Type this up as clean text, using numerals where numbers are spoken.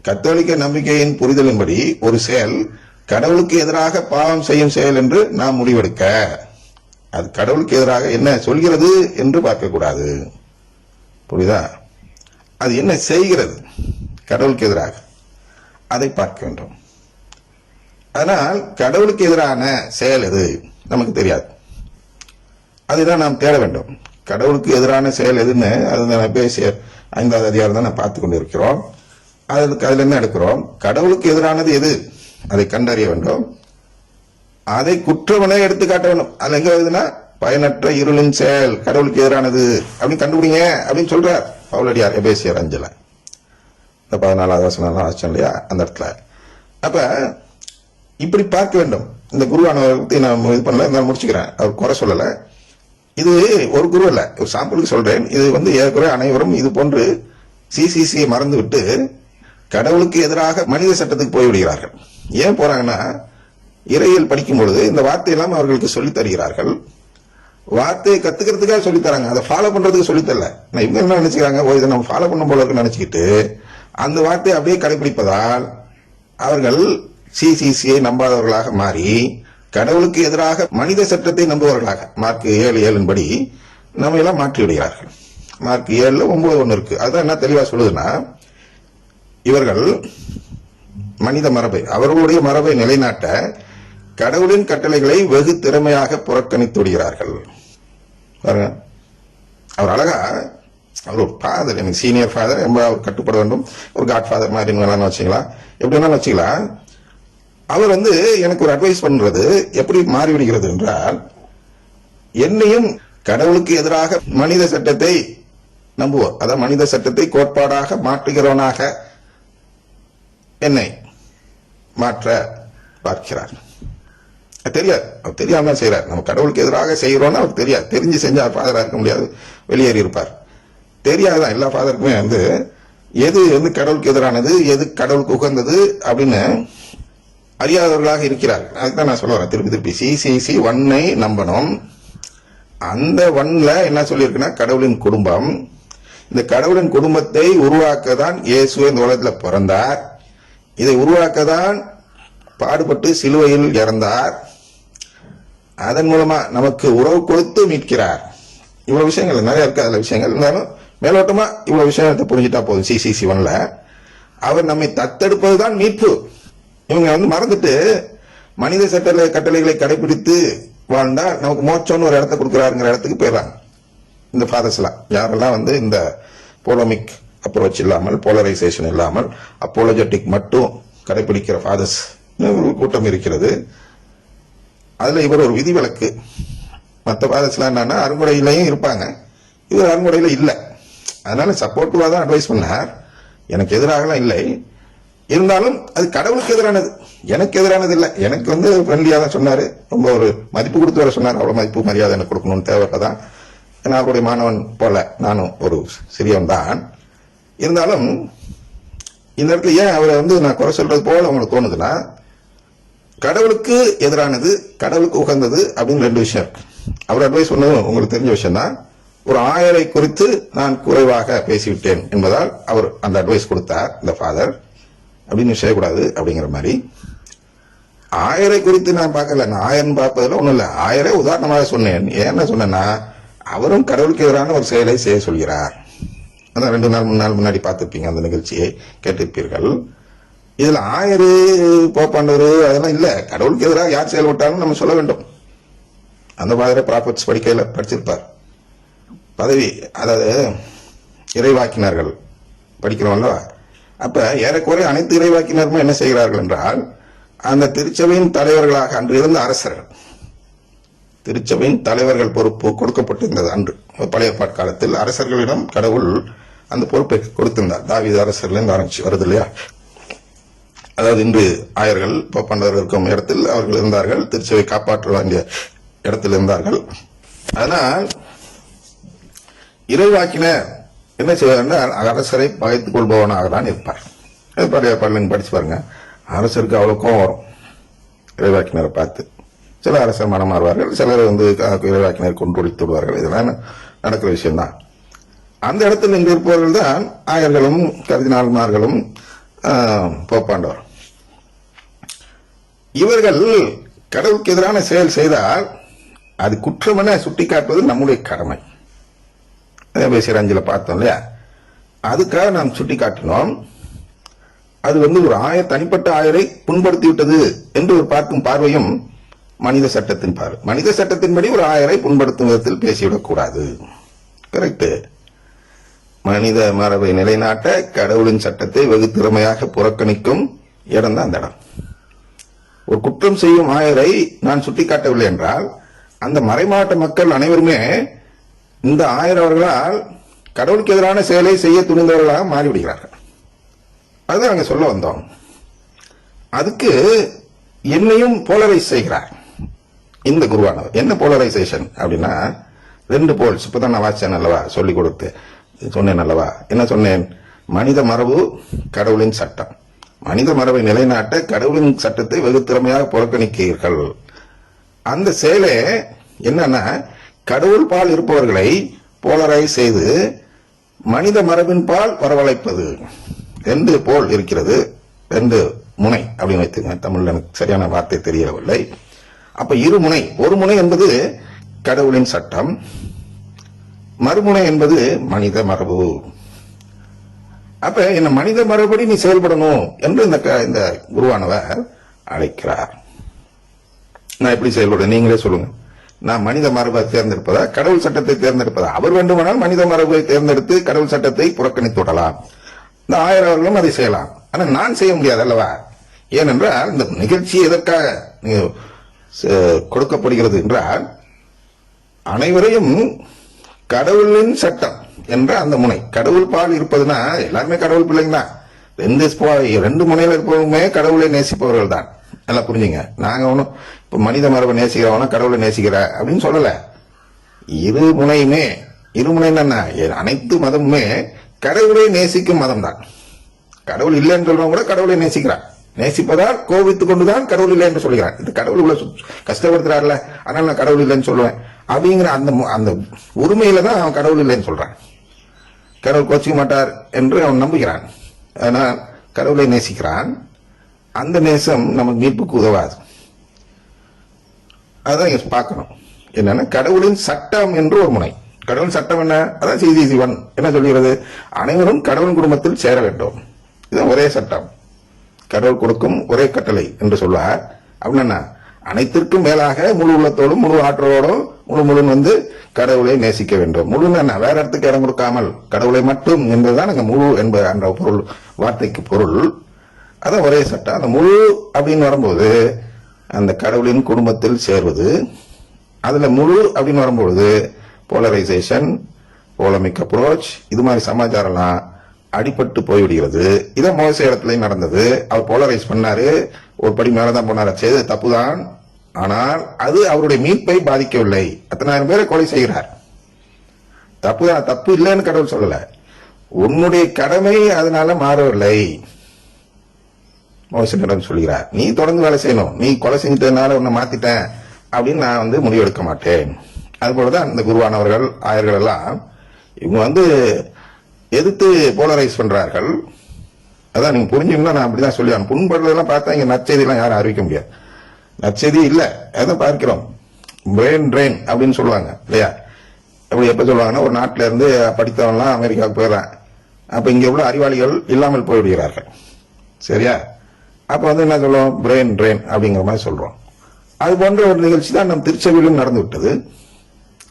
கத்தோலிக்க நம்பிக்கையின் புரிதலின்படி ஒரு செயல் கடவுளுக்கு எதிராக பாவம் செய்யும் செயல் என்று நாம் முடிவெடுக்க, அது கடவுளுக்கு எதிராக என்ன சொல்கிறது என்று பார்க்கக்கூடாது. புரியுதா? அது என்ன செய்கிறது கடவுளுக்கு எதிராக, அதை பார்க்க வேண்டும். அதனால் கடவுளுக்கு எதிரான செயல் எது நமக்கு தெரியாது, அதுதான் நாம் தேட வேண்டும். கடவுளுக்கு எதிரான செயல் எதுன்னு அது பேசிய 5வது அதிகாரம் தான் நான் பார்த்து கொண்டு இருக்கிறோம். அதுல என்ன எடுக்கிறோம்? கடவுளுக்கு எதிரானது எது அதை கண்டறிய வேண்டும், அதை குற்றவனை எடுத்து காட்ட வேண்டும். அது எங்க வருதுன்னா, பயனற்ற இருளின் செயல் கடவுளுக்கு எதிரானது அப்படின்னு கண்டுபிடிங்க அப்படின்னு சொல்றார் பவுலடியார் எபேசியர் 5 இந்த 14வது வசனம் ஆச்சம் இல்லையா அந்த இடத்துல. அப்ப இப்படி பார்க்க வேண்டும். இந்த குருவானவர்களை நான் இது பண்ணல, நான் முடிச்சுக்கிறேன். அவர் குறை சொல்லல. இது ஒரு குரு அல்ல, ஒரு சாம்பிளுக்கு சொல்றேன். இது ஏற்கனவே அனைவரும் இது போன்று சிசிசியை மறந்து விட்டு கடவுளுக்கு எதிராக மனித சட்டத்துக்கு போய்விடுகிறார்கள். ஏன் போறாங்கன்னா, இறையியல் படிக்கும் பொழுது இந்த வார்த்தையெல்லாம் அவர்களுக்கு சொல்லித் தருகிறார்கள். வார்த்தையை கத்துக்கிறதுக்காக சொல்லித் தராங்க, அதை ஃபாலோ பண்றதுக்கு சொல்லித்தரல. இவங்க என்ன நினைச்சுக்கிறாங்க, இதை நம்ம ஃபாலோ பண்ணும் போல இருக்குன்னு நினைச்சுக்கிட்டு அந்த வார்த்தையை அப்படியே கடைபிடிப்பதால் அவர்கள் சிசிசியை நம்பாதவர்களாக மாறி கடவுளுக்கு எதிராக மனித சட்டத்தை நம்புவவர்களாக மார்க் 7:7 படி நம்ம எல்லாம் மாற்றி விடுகிறார்கள். மார்க் 7:9 இருக்கு. அதுதான் என்ன தெளிவா சொல்லுதுன்னா, இவர்கள் மனித மரபை, அவர்களுடைய மரபை நிலைநாட்ட கடவுளின் கட்டளைகளை வெகு திறமையாக புறக்கணித்து விடுகிறார்கள். அவர் அழகா, அவர் ஒரு ஃபாதர், எனக்கு சீனியர் ஃபாதர், அவர் கட்டுப்பட வேண்டும், ஒரு காட் ஃபாதர் மாதிரி வச்சுக்கலாம், எப்படி வேணாலும் வச்சுக்கலாம். அவர் எனக்கு ஒரு அட்வைஸ் பண்றது எப்படி மாறிவிடுகிறது என்றால், என்னையும் கடவுளுக்கு எதிராக மனித சட்டத்தை நம்புவோம், அதான் மனித சட்டத்தை கோட்பாடாக மாற்றுகிறவனாக என்னை மாற்ற பார்க்கிறார். தெரியாது, அவர் தெரியாம தான் செய்யறார். நம்ம கடவுளுக்கு எதிராக செய்யறோம்னு அவருக்கு தெரியாது. தெரிஞ்சு செஞ்சா ஃபாதரா இருக்க முடியாது, வெளியேறி இருப்பார். தெரியாதுதான் எல்லா ஃபாதருக்குமே எது கடவுளுக்கு எதிரானது, எது கடவுளுக்கு உகந்தது அப்படின்னு அறியாதவர்களாக இருக்கிறார்கள். அதுதான் நான் சொல்ல வரேன் திருப்பி சிசிசி 1 நம்பணும். அந்த 1 என்ன சொல்லியிருக்குன்னா, கடவுளின் குடும்பம். இந்த கடவுளின் குடும்பத்தை உருவாக்க தான் இயேசு இந்த உலகத்தில் பிறந்தார். இதை உருவாக்க தான் பாடுபட்டு சிலுவையில் இறந்தார். அதன் மூலமா நமக்கு உறவு கொடுத்து மீட்கிறார். இவ்வளவு விஷயங்கள் நிறைய இருக்கு, அதுல விஷயங்கள் இருந்தாலும் மேலோட்டமா இவ்வளவு விஷயத்தை புரிஞ்சுட்டா போதும். சிசிசி 1 அவர் நம்மை தத்தெடுப்பதுதான் மீட்பு. இவங்க மறந்துட்டு மனித கட்டளைகளை கடைபிடித்து வாழ்ந்தா நமக்கு மோட்சம்னு ஒரு இடத்த கொடுக்கிறாருங்கிற இடத்துக்கு போயிடறாங்க இந்த ஃபாதர்ஸ் எல்லாம். யாரெல்லாம் இந்த போலமிக் அப்ரோச் இல்லாமல், போலரைசேஷன் இல்லாமல், அப்போலஜெட்டிக் மட்டும் கடைபிடிக்கிற ஃபாதர்ஸ் ஒரு கூட்டம் இருக்கிறது. அதுல இவர் ஒரு விதிவிலக்கு. மற்ற ஃபாதர்ஸ் எல்லாம் என்னன்னா, அருங்குடையிலையும் இருப்பாங்க, இவர் அருங்குடையில இல்லை. அதனால சப்போர்ட்டிவா தான் அட்வைஸ் பண்ணார், எனக்கு எதிராகலாம் இல்லை. இருந்தாலும் அது கடவுளுக்கு எதிரானது, எனக்கு எதிரானது இல்லை. எனக்கு ஃப்ரெண்ட்லியா தான் சொன்னாரு, ரொம்ப ஒரு மதிப்பு கொடுத்து வர சொன்னார். அவ்வளவு மதிப்பு மரியாதை எனக்கு கொடுக்கணும்னு தேவைதான். நான் அவருடைய மாணவன் போல நானும் ஒரு சிறியவன் தான். இருந்தாலும் இந்த இடத்துல ஏன் அவரை நான் குறை சொல்றது போல உங்களுக்கு தோணுதுன்னா, கடவுளுக்கு எதிரானது, கடவுளுக்கு உகந்தது அப்படின்னு 2 விஷயம் இருக்கு. அவர் அட்வைஸ் பண்ணதும் உங்களுக்கு தெரிஞ்ச விஷயம் தான். ஒரு ஆயரை குறித்து நான் குறைவாக பேசிவிட்டேன் என்பதால் அவர் அந்த அட்வைஸ் கொடுத்தார் இந்த ஃபாதர். அப்படின்னு செய்யக்கூடாது அப்படிங்கிற மாதிரி. ஆயரை குறித்து நான் பார்க்கல, நான் ஆயர்னு பார்ப்பதில் ஒண்ணும் இல்லை. ஆயரை உதாரணமாக சொன்னேன். என்ன சொன்னேன்னா, அவரும் கடவுளுக்கு எதிரான ஒரு செயலை செய்ய சொல்கிறார். அதான் 2 நாள் 3 நாள் முன்னாடி பார்த்திருப்பீங்க, அந்த நிகழ்ச்சியை கேட்டிருப்பீர்கள். இதுல ஆயரு போப்பாண்டவர் அதெல்லாம் இல்ல. கடவுளுக்கு எதிராக யார் செயல்பட்டாலும் நம்ம சொல்ல வேண்டும். அந்த மாதிரி ப்ராஃபட்ஸ் படிச்சிருப்பார். பதவி, அதாவது இறைவாக்கினர்கள் படிக்கிறோம்ல. அப்ப ஏறக்குறை அனைத்து இறைவாக்கினருமே என்ன செய்கிறார்கள் என்றால், அந்த திருச்சபையின் தலைவர்களாக அன்று இருந்த அரசர்கள், திருச்சபையின் தலைவர்கள் பொறுப்பு கொடுக்கப்பட்டிருந்தது அன்று பழைய பாட்காலத்தில். அரசர்களிடம் கடவுள் அந்த பொறுப்பை கொடுத்திருந்தார். தாவீது அரசர்ல ஆரம்பிச்சு வருது இல்லையா. அதாவது இன்று ஆயர்கள் போப்பாண்டவர்கள் இருக்கும் இடத்தில் அவர்கள் இருந்தார்கள், திருச்சபை காப்பாற்ற வேண்டிய இடத்தில் இருந்தார்கள். அதனால் இறைவாக்கினர் என்ன செய்வார், அரசரை பகைத்துக் கொள்பவனாக தான் இருப்பார். பழைய பாடல் படிச்சு பாருங்க. அரசருக்கு அவ்வளவு கோபம் வரும் இறைவாக்கினரை பார்த்து. சில அரசர் மனம் மாறுவார்கள், சிலர் இறைவாக்கினர் கொண்டு ஒழித்து விடுவார்கள். இதெல்லாம் நடக்கிற விஷயம்தான். அந்த இடத்தில் இன்று இருப்பவர்கள் தான் ஆயர்களும் கர்தினால்மார்களும் போப்பாண்டவர். இவர்கள் கடவுளுக்கு எதிரான செயல் செய்தால் அது குற்றம் என சுட்டிக்காட்டுவது நம்முடைய கடமை. சிரஞ்சில பார்த்தோம் இல்லையா, அதுக்காக நாம் சுட்டிக்காட்டினோம். அது ஒரு தனிப்பட்ட ஆயரை புண்படுத்தி விட்டது என்று ஒரு பார்க்கும் பார்வையும் மனித சட்டத்தின் பார்வை. மனித சட்டத்தின்படி ஒரு ஆயரை புண்படுத்தும் விதத்தில் பேசிவிடக் கூடாது. கரெக்ட். மனித மரபை நிலைநாட்ட கடவுளின் சட்டத்தை வெகு திறமையாக புறக்கணிக்கும் இடம் தான் அந்த இடம். ஒரு குற்றம் செய்யும் ஆயரை நான் சுட்டிக்காட்டவில்லை என்றால் அந்த மறைமாவட்ட மக்கள் அனைவருமே இந்த ஆயர் அவர்களால் கடவுளுக்கு எதிரான செயலை செய்ய துணிந்தவர்களாக மாறிவிடுகிறார்கள். அதுதான் அங்க சொல்ல வந்தோம். அதுக்கு என்னையும் போலரைஸ் செய்கிறார் இந்த குருவானவர். என்ன போலரைசேஷன் அப்படின்னா, 2 போல்ஸ். இப்பதான் நான் வாச்சேன் அல்லவா, சொல்லி கொடுத்து சொன்னேன் அல்லவா. என்ன சொன்னேன்? மனித மரபு, கடவுளின் சட்டம். மனித மரபை நிலைநாட்ட கடவுளின் சட்டத்தை வெகு திறமையாக புறக்கணிக்கிறீர்கள். அந்த செயலே என்னன்னா, கடவுள் பால் இருப்பவர்களை போலரைஸ் செய்து மனித மரபின் பால் வரவழைப்பது. 2 போல் இருக்கிறது, 2 முனை அப்படின்னு வைத்துங்க. தமிழ்ல எனக்கு சரியான வார்த்தை தெரியவில்லை. அப்ப இருமுனை. ஒரு முனை என்பது கடவுளின் சட்டம், மறுமுனை என்பது மனித மரபு. அப்ப என்ன மனித மரபடி நீ செயல்படணும் என்று இந்த குருவானவர் அழைக்கிறார். நான் எப்படி செயல்படுறேன் நீங்களே சொல்லுங்க. நான் மனித மரபை தேர்ந்தெடுப்பதா, கடவுள் சட்டத்தை தேர்ந்தெடுப்பதா? அவர் வேண்டுமானால் மனித மரபை தேர்ந்தெடுத்து கடவுள் சட்டத்தை புறக்கணித்து விடலாம். இந்த ஆயர் அவர்களும் அதை செய்யலாம். ஆனா நான் செய்ய முடியாது அல்லவா? ஏனென்றால் இந்த நிகழ்ச்சி எதற்காக கொடுக்கப்படுகிறது என்றால், அனைவரையும் கடவுளின் சட்டம் என்ற அந்த முனை, கடவுள் பால் இருப்பதுன்னா எல்லாருமே கடவுள் பிள்ளைங்க தான். 2 முனையில இருப்பவங்க கடவுளை நேசிப்பவர்கள் தான். நல்லா புரிஞ்சுங்க. நாங்க ஒன்னும் இப்ப மனித மரபை நேசிக்கிறவனா கடவுளை நேசிக்கிற அப்படின்னு சொல்லல. இருமுனையுமே, இருமுனை என்ன, அனைத்து மதமுமே கடவுளை நேசிக்கும் மதம் தான். கடவுள் இல்லைன்னு சொல்றவங்க கூட கடவுளை நேசிக்கிறான். நேசிப்பதால் கோபித்துக் கொண்டுதான் கடவுள் இல்லை என்று சொல்கிறான். இது கடவுள் உள்ள கஷ்டப்படுத்துறாருல, அதனால நான் கடவுள் இல்லைன்னு சொல்லுவேன் அப்படிங்கிற அந்த உரிமையில தான் அவன் கடவுள் இல்லைன்னு சொல்றான். கடவுள் கோச்சிக்க மாட்டார் என்று அவன் நம்புகிறான். ஆனால் கடவுளை நேசிக்கிறான். அந்த நேசம் நமக்கு மீட்புக்கு உதவாது. அதான் பார்க்கணும். என்னன்னா, கடவுளின் சட்டம் என்று ஒரு முனை. கடவுள் சட்டம் என்ன? அதான் CC1 என்ன சொல்கிறது? அனைவரும் கடவுள் குடும்பத்தில் சேர வேண்டும். இதுதான் ஒரே சட்டம். கடவுள் கொடுக்கும் ஒரே கட்டளை என்று சொல்வார். அப்படின்னா அனைத்திற்கும் மேலாக முழு உள்ளத்தோடும் முழு ஆற்றலோடும் முழு கடவுளை நேசிக்க வேண்டும். முழு வேற இடத்துக்கு இடம் கொடுக்காமல் கடவுளை மட்டும் என்பதுதான் அங்க முழு என்பது என்ற பொருள், வார்த்தைக்கு பொருள். அதான் ஒரே சட்டம். அந்த முழு அப்படின்னு வரும்போது அந்த கடவுளின் குடும்பத்தில் சேர்வது. அதுல முழு அப்படின்னு வரும்பொழுது போலரைசேஷன், போலமிக் அப்ரோச், இது மாதிரி சமாச்சாரம்லாம் அடிபட்டு போய்விடுகிறது. இதை மோச இடத்துலயும் நடந்தது. அவர் போலரைஸ் பண்ணாரு, ஒரு படி மேலதான் போனாரு. செய்தது தப்புதான். ஆனால் அது அவருடைய மீட்பை பாதிக்கவில்லை. 10,000 பேரை கொலை செய்கிறார். தப்புதான், தப்பு இல்லைன்னு கடவுள் சொல்லல. உன்னுடைய கடமை அதனால மாறவில்லை. மோசனிடம் சொல்கிறார், நீ தொடர்ந்து வேலை செய்யணும். நீ கொலை செஞ்சதுனால உன்னை மாத்திட்டேன் அப்படின்னு நான் முடிவெடுக்க மாட்டேன். அது போலதான் இந்த குருவானவர்கள், ஆயர்கள் எல்லாம் இவங்க எதிர்த்து போலரைஸ் பண்றார்கள். அதான் நீங்க புரிஞ்சுக்கணும். நான் அப்படிதான் சொல்லி புண்படுறதெல்லாம் பார்த்தா இங்க நற்செய்தி எல்லாம் யாரும் அறிவிக்க முடியாது. நற்செய்தி இல்ல, அதான் பார்க்கிறோம். பிரெயின் ட்ரெயின் அப்படின்னு சொல்லுவாங்க இல்லையா? எப்படி எப்ப சொல்லுவாங்கன்னா, ஒரு நாட்டில இருந்து படித்தவன்லாம் அமெரிக்காவுக்கு போயிடறான். அப்ப இங்க உள்ள அறிவாளிகள் இல்லாமல் போய்விடுகிறார்கள். சரியா? அப்ப என்ன சொல்லுவோம்? பிரெயின் ட்ரெயின் அப்படிங்கிற மாதிரி சொல்றோம். அது போன்ற ஒரு நிகழ்ச்சி தான் நம் திருச்சபையிலும் நடந்து விட்டது.